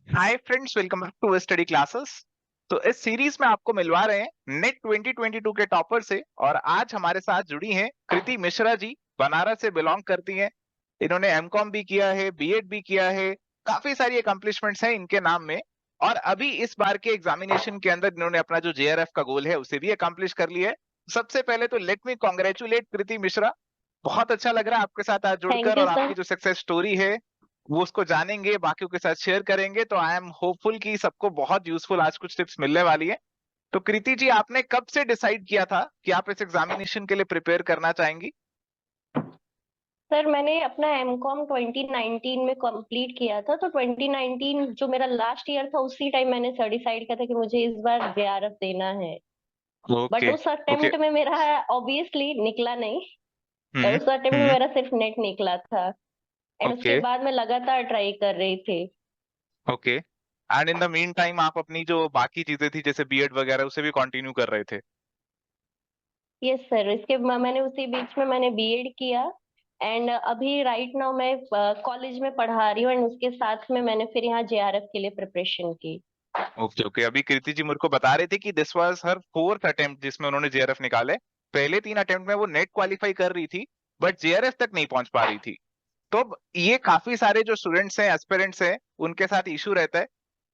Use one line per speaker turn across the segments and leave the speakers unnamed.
Hi friends, welcome back to study classes. तो इस series में आपको मिलवा रहे हैं नेट 2022 के टॉपर से। और आज हमारे साथ जुड़ी हैं कृति मिश्रा जी। बनारस से बिलोंग करती हैं। इन्होंने एमकॉम भी किया है, बीएड भी किया है। काफी सारी अकम्पलिशमेंट्स हैं इनके नाम में। और अभी इस बार के एग्जामिनेशन के अंदर इन्होंने अपना जो जेआरएफ का गोल है उसे भी अकम्पलिश कर लिया है। सबसे पहले तो लेट मी कॉन्ग्रेचुलेट कृति मिश्रा। बहुत अच्छा लग रहा है आपके साथ आज
थैंक
जुड़कर,
यू
और आपकी
सर।
जो सक्सेस स्टोरी है वो उसको जानेंगे, बाकियों के साथ शेयर करेंगे। तो आई एम होपफुल कि सबको बहुत यूजफुल आज कुछ टिप्स मिलने वाली है। तो कृति जी, आपने कब से डिसाइड किया था कि आप इस एग्जामिनेशन के लिए प्रिपेयर करना चाहेंगी?
सर मैंने अपना एमकॉम 2019 में कंप्लीट किया था, तो 2019 जो मेरा लास्ट ईयर था उसी टाइम मैंने सर डिसाइड किया था कि मुझे इस बार जेआरएफ देना है। But
okay.
उस
ओके।
अटेम्प्ट में मेरा ऑब्वियसली निकला नहीं।
हम्म।
उस अटेम्प्ट में
हम्म।
मेरा सिर्फ नेट निकला था। एंड उसके
ओके।
बाद मैं लगातार ट्राई कर रही थी।
Okay. And in the mean time आप अपनी जो बाकी चीजें थी जैसे बीएड वगैरह उसे भी कंटिन्यू कर रहे थे?
यस सर, मैंने उसी बीच में मैंने बीएड किया। एंड अभी राइट नाउ मैं कॉलेज में पढ़ा रही हूँ, एंड उसके साथ में मैंने फिर यहाँ जेआरएफ के लिए प्रिपरेशन की।
ओके। ओके। अभी कृति जी मेरे को बता रहे थे कि this was her fourth attempt जिसमें उन्होंने जेआरएफ निकाले। पहले 3 अटेम्प्ट में वो नेट क्वालिफाई कर रही थी, बट जेआरएफ तक नहीं पहुंच पा रही थी। तो अब ये काफी सारे जो स्टूडेंट्स हैं, एस्पिरेंट्स हैं, उनके साथ इशू रहता है।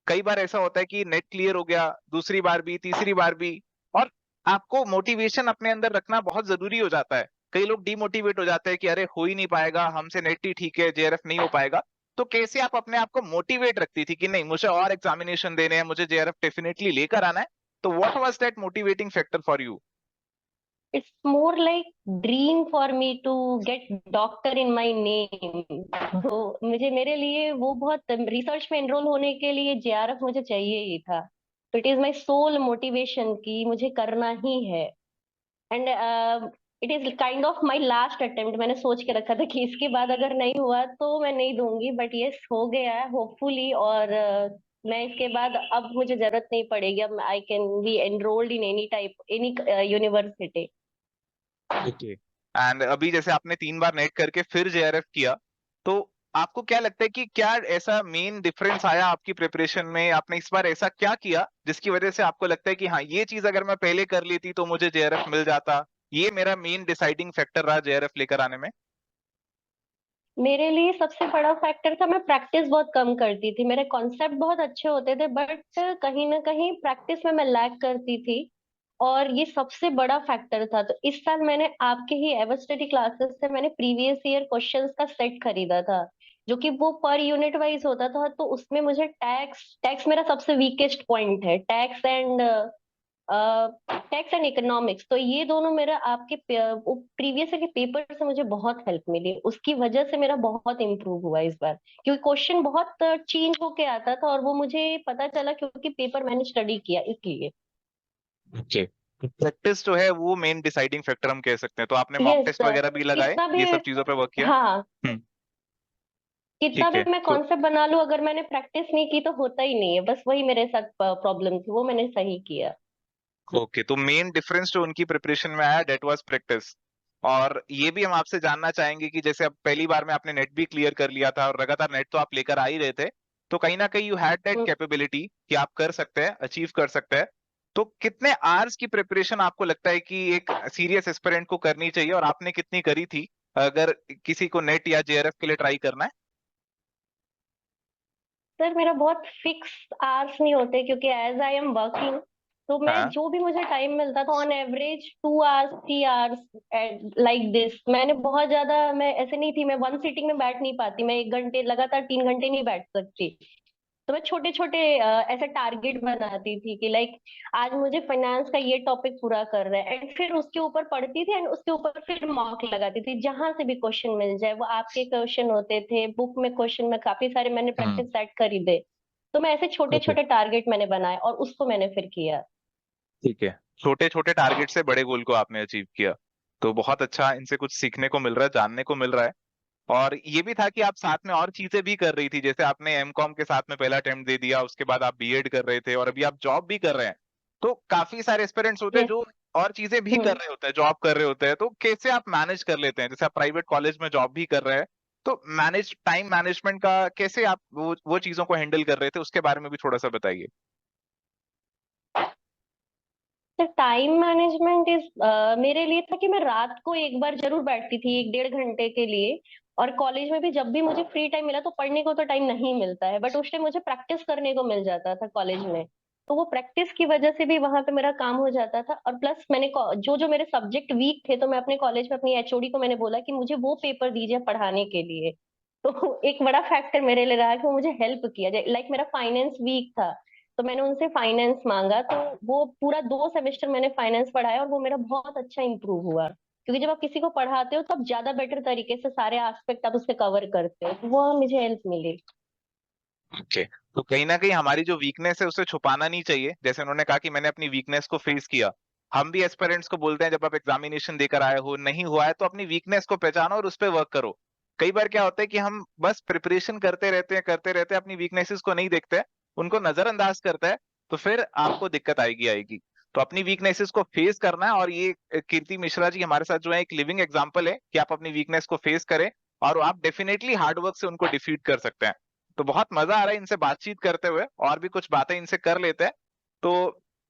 कई बार ऐसा होता है कि नेट क्लियर हो गया, दूसरी बार भी, तीसरी बार भी। और आपको मोटिवेशन अपने अंदर रखना बहुत जरूरी हो जाता है। कई लोग डिमोटिवेट हो जाते हैं कि अरे हो ही नहीं पाएगा हमसे, नेट ही ठीक है, जेआरएफ नहीं हो पाएगा। तो कैसे आप अपने आप को मोटिवेट रखती थी कि नहीं, मुझे और एग्जामिनेशन देने हैं, मुझे जेआरएफ डेफिनेटली लेकर आना है? तो what was that motivating factor for you?
It's more like dream for me to get doctor in my name. तो मुझे मेरे लिए वो बहुत रिसर्च में एनरोल होने के लिए जेआरएफ मुझे चाहिए ही था। तो it is my sole motivation कि मुझे करना ही है। And it is kind of my last attempt. मैंने सोच के रखा था कि इसके बाद अगर नहीं हुआ तो मैं नहीं दूंगी, बट यस हो गया है होपफुली। और मैं इसके बाद अब मुझे जरूरत नहीं पड़ेगी। अब I can be enrolled in any type any university.
Okay. And अभी जैसे आपने 3 बार नेट करके फिर जेआरएफ किया, तो आपको क्या लगता है कि क्या ऐसा मेन डिफरेंस आया आपकी प्रिपरेशन में? आपने इस बार ऐसा क्या किया जिसकी वजह से आपको लगता है कि हाँ, ये चीज अगर मैं पहले कर लेती तो मुझे जेआरएफ मिल जाता, ये मेरा मेन डिसाइडिंग फैक्टर रहा जेआरएफ लेकर आने में?
मेरे लिए सबसे बड़ा फैक्टर था, मैं प्रैक्टिस बहुत कम करती थी। मेरे कॉन्सेप्ट बहुत अच्छे होते थे, बट कहीं ना कहीं प्रैक्टिस में मैं लैग करती थी। और ये सबसे बड़ा फैक्टर था। तो इस साल मैंने आपके ही एवर स्टडी क्लासेस से मैंने प्रीवियस ईयर क्वेश्चंस का सेट खरीदा था, जो कि वो पर यूनिट वाइज होता था। तो उसमें मुझे टैक्स टैक्स मेरा सबसे वीकेस्ट पॉइंट है, टैक्स एंड इकोनॉमिक्स। तो ये दोनों मेरा आपके प्रीवियस के पेपर से मुझे बहुत हेल्प मिली। उसकी वजह से मेरा बहुत इम्प्रूव हुआ इस बार, क्योंकि क्वेश्चन बहुत चेंज होके आता था और वो मुझे पता चला क्योंकि पेपर मैंने स्टडी किया इसलिए।
ओके। प्रैक्टिस जो है वो मेन डिसाइडिंग फैक्टर हम कह सकते हैं। तो आपने मॉक
यस,
टेस्ट वगैरह भी लगाए,
कितना भी,
ये सब चीजों पे वर्क किया?
हाँ,
हम्म।
कितना
ठीक
भी
है।
मैं
तो
कॉन्सेप्ट बना लूं, अगर मैंने प्रैक्टिस नहीं की तो होता ही नहीं है। बस वही मेरे साथ प्रॉब्लम थी, वो मैंने सही किया।
ओके, तो मेन डिफरेंस जो उनकी प्रिपरेशन में आया डेट वाज प्रैक्टिस। और ये भी हम आपसे जानना चाहेंगे कि जैसे अब पहली बार में आपने नेट भी क्लियर कर लिया था और लगातार नेट तो आप लेकर आ ही रहे थे, तो कहीं ना कहीं you had that
hmm,
capability कि आप कर सकते हैं, अचीव कर सकते हैं। तो कितने आवर्स की प्रिपरेशन आपको लगता है कि एक सीरियस एस्पिरेंट को करनी चाहिए, और आपने कितनी करी थी अगर किसी को नेट या जेआरएफ के लिए ट्राई करना है?
सर मेरा बहुत फिक्स आवर्स नहीं होते, क्योंकि एज आई एम वर्किंग, तो मैं
हाँ।
जो भी मुझे टाइम मिलता था on average 2 hours 3 hours like this. मैंने बहुत ज्यादा, मैं ऐसे नहीं थी, मैं वन सीटिंग में बैठ नहीं पाती। मैं 1 घंटे लगातार 3 घंटे नहीं बैठ सकती। तो मैं छोटे छोटे ऐसे टारगेट बनाती थी कि लाइक आज मुझे फाइनेंस का ये टॉपिक पूरा कर रहा है, एंड फिर उसके ऊपर पढ़ती थी, एंड उसके ऊपर फिर मॉक लगाती थी जहां से भी क्वेश्चन मिल जाए। वो आपके क्वेश्चन होते थे, बुक में क्वेश्चन में काफी सारे मैंने
हम्म।
प्रैक्टिस सेट खरीदे। तो मैं ऐसे छोटे
ओके।
छोटे टारगेट मैंने बनाए और उसको मैंने फिर किया।
ठीक है। छोटे छोटे टारगेट से बड़े गोल को आपने अचीव किया। तो बहुत अच्छा, इनसे कुछ सीखने को मिल रहा है, जानने को मिल रहा है। और ये भी था कि आप साथ में और चीजें भी कर रही थी, जैसे आपने एमकॉम के साथ में पहला अटेम्प्ट दे दिया, उसके बाद आप बीएड कर रहे थे, और अभी आप जॉब भी कर रहे हैं। तो काफी सारे एस्पिरेंट्स होते हैं
यस।
जो और चीजें भी कर
हम्म।
रहे होते हैं, जॉब कर रहे होते हैं। तो कैसे आप मैनेज कर लेते हैं? जैसे आप प्राइवेट कॉलेज में जॉब भी कर रहे हैं, तो टाइम मैनेजमेंट का कैसे आप वो चीजों को हैंडल कर रहे थे, उसके बारे में भी थोड़ा सा बताइए।
तो टाइम मैनेजमेंट इज मेरे लिए था कि मैं रात को एक बार जरूर बैठती थी 1 डेढ़ घंटे के लिए। और कॉलेज में भी जब भी मुझे फ्री टाइम मिला, तो पढ़ने को तो टाइम नहीं मिलता है, बट उस टाइम मुझे प्रैक्टिस करने को मिल जाता था कॉलेज में। तो वो प्रैक्टिस की वजह से भी वहां पे मेरा काम हो जाता था। और प्लस मैंने जो जो मेरे सब्जेक्ट वीक थे, तो मैं अपने कॉलेज में अपनी एचओडी को मैंने बोला कि मुझे वो पेपर दीजिए पढ़ाने के लिए। तो एक बड़ा फैक्टर मेरे लिए रहा कि वो मुझे हेल्प किया जाए। लाइक मेरा फाइनेंस वीक था, तो मैंने उनसे फाइनेंस मांगा, तो वो पूरा 2 सेमेस्टर मैंने फाइनेंस पढ़ाया, और वो मेरा बहुत अच्छा इंप्रूव हुआ। क्योंकि जब आप किसी को पढ़ाते हो, तो आप ज्यादा बेटर तरीके से सारे एस्पेक्ट आप उसके कवर करते हो, तो वो मुझे हेल्प मिली।
ओके। तो कहीं ना कहीं हमारी जो वीकनेस है उसे छुपाना नहीं चाहिए, जैसे उन्होंने कहा कि मैंने अपनी वीकनेस को फेस किया। हम भी एस्पिरेंट्स को बोलते हैं, जब आप एग्जामिनेशन देकर आए हो, नहीं हुआ है तो अपनी वीकनेस को पहचानो और उस पर वर्क करो। कई बार क्या होता है कि हम बस प्रिपरेशन करते रहते हैं, अपनी वीकनेसेस को नहीं देखते हैं, उनको नजरअंदाज करते हैं, तो फिर आपको दिक्कत आएगी। तो अपनी वीकनेसेस को फेस करना है, और ये कीर्ति मिश्रा जी हमारे साथ जो है एक लिविंग एग्जाम्पल है कि आप अपनी वीकनेस को फेस करें, और आप डेफिनेटली हार्डवर्क से उनको डिफीट कर सकते हैं। तो बहुत मजा आ रहा है इनसे बातचीत करते हुए, और भी कुछ बातें इनसे कर लेते हैं। तो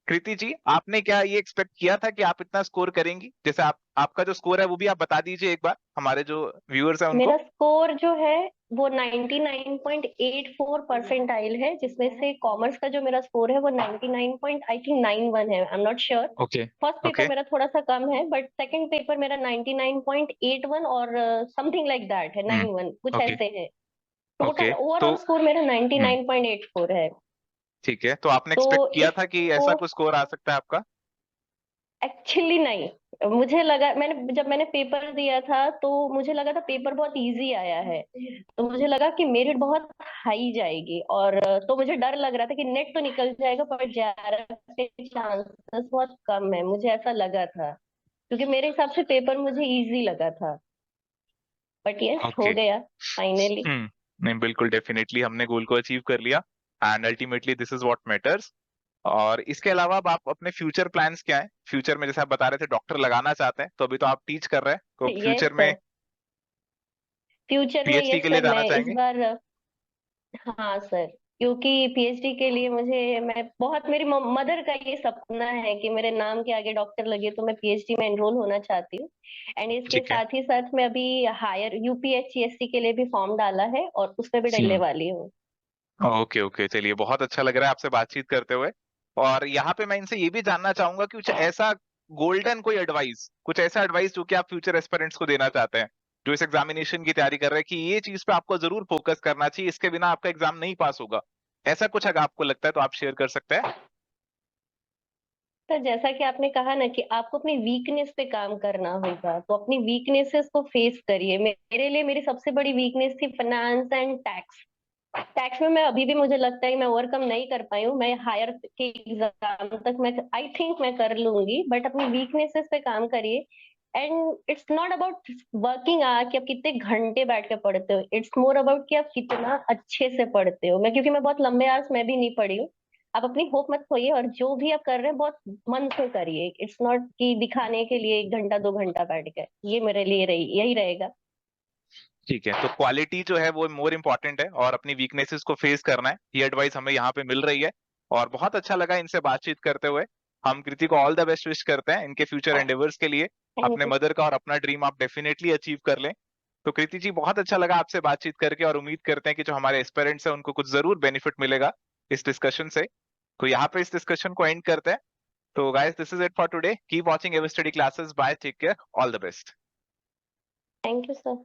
कृति जी, आपने क्या ये एक्सपेक्ट किया था कि आप इतना स्कोर करेंगी? जैसे आपका जो स्कोर है वो भी आप बता दीजिए एक बार, हमारे जो व्यूअर्स हैं
मेरा
उनको।
स्कोर जो है वो 99.84 परसेंटाइल है, जिसमें से कॉमर्स का जो मेरा स्कोर है वो 99 आई थिंक 91 है, I am not sure.
Okay.
First paper
okay.
मेरा थोड़ा सा कम है, बट सेकंड पेपर मेरा 99.81 और समथिंग लाइक दैट है,
हम्म।
91 कुछ
ओके।
ऐसे है।
ओके।
टोटल
तो
ओवरऑल स्कोर मेरा
हम्म
99.84 है।
ठीक है, तो आपने
तो
एक्सपेक्ट किया
इस
था कि ऐसा कुछ स्कोर आ सकता है आपका?
एक्चुअली नहीं, मुझे लगा, जब मैंने पेपर दिया था, तो मुझे लगा था पेपर बहुत इजी आया है। तो मुझे लगा कि मेरिट बहुत हाई जाएगी, और तो मुझे डर लग रहा था कि नेट तो निकल जाएगा, पर जेआरएफ के चांसेस बहुत कम है, मुझे ऐसा लगा था। क्योंकि मेरे हिसाब से पेपर मुझे इजी लगा था, बट यस हो
ओके।
गया फाइनली।
नहीं, बिल्कुल डेफिनेटली हमने गोल को अचीव कर लिया, and ultimately this is what matters. और इसके अलावा अब आप अपने फ्यूचर प्लान्स क्या है? फ्यूचर में जैसे आप बता रहे थे डॉक्टर लगाना चाहते हैं, तो अभी तो आप टीच कर रहे हैं, तो
यस
फ्यूचर में
सर। फ्यूचर में
पीएचडी
यस
के लिए
सर,
जाना
मैं इस
चाहेंगे?
बार, हाँ सर, क्योंकि पीएचडी के लिए मुझे, मैं बहुत, मेरी मदर का ये सपना है कि मेरे नाम के आगे डॉक्टर लगे, तो मैं पीएचडी में एनरोल होना चाहती हूँ। एंड इसके
ठीक है।
साथ ही साथ मैं अभी हायर यूपीएचसीएससी के लिए भी फॉर्म डाला है, और उसमें भी डलने
हम्म।
वाली हूँ।
ओके। ओके, चलिए, बहुत अच्छा लग रहा है आपसे बातचीत करते हुए। और यहाँ पे मैं इनसे ये भी जानना चाहूंगा कि कुछ ऐसा गोल्डन कोई एडवाइस, कुछ ऐसा एडवाइस जो कि आप फ्यूचर एस्पिरेंट्स को देना चाहते हैं, जो इस एग्जामिनेशन की तैयारी कर रहे हैं, कि ये चीज पे आपको जरूर फोकस करना चाहिए, इसके बिना आपका एग्जाम नहीं पास होगा। ऐसा कुछ अगर आपको लगता है तो आप शेयर कर सकते हैं।
तो जैसा कि आपने कहा ना कि आपको अपनी वीकनेस पे काम करना होगा, तो अपनी वीकनेसेस को फेस करिए। मेरे लिए मेरी सबसे बड़ी वीकनेस थी फाइनेंस एंड टैक्स। टैक्स में मैं अभी भी, मुझे लगता है कि मैं ओवरकम नहीं कर पाई हूँ। मैं हायर के एग्जाम तक मैं आई थिंक मैं कर लूंगी, बट अपनी वीकनेसेस पे काम करिए। And it's not about working hour कि आप कितने घंटे बैठ के पढ़ते हो, इट्स मोर अबाउट कि आप कितना अच्छे से पढ़ते हो। मैं, क्योंकि मैं बहुत लंबे आवर्स मैं भी नहीं पढ़ी हूँ। आप अपनी होप मत खोइए, और जो भी आप कर रहे हैं बहुत मन से करिए। इट्स नॉट कि दिखाने के लिए 1 घंटा 2 घंटा बैठ गए। ये मेरे लिए यही रहेगा।
ठीक है, तो क्वालिटी जो है वो मोर इंपॉर्टेंट है, और अपनी वीकनेसेस को फेस करना है, ये एडवाइस हमें यहाँ पे मिल रही है। और बहुत अच्छा लगा इनसे बातचीत करते हुए। हम कृति को ऑल द बेस्ट विश करते हैं इनके फ्यूचर एंडेवर्स के लिए।
थैंक
अपने
यू।
मदर का और अपना ड्रीम आप डेफिनेटली अचीव कर लें। तो कृति जी, बहुत अच्छा लगा आपसे बातचीत करके, और उम्मीद करते हैं कि जो हमारे एस्पिरेंट्स हैं उनको कुछ जरूर बेनिफिट मिलेगा इस डिस्कशन से। तो यहाँ पे इस डिस्कशन को एंड करते हैं। तो guys, this is it for today. Keep watching ever study classes. Bye, take care, all the best.
Thank you sir.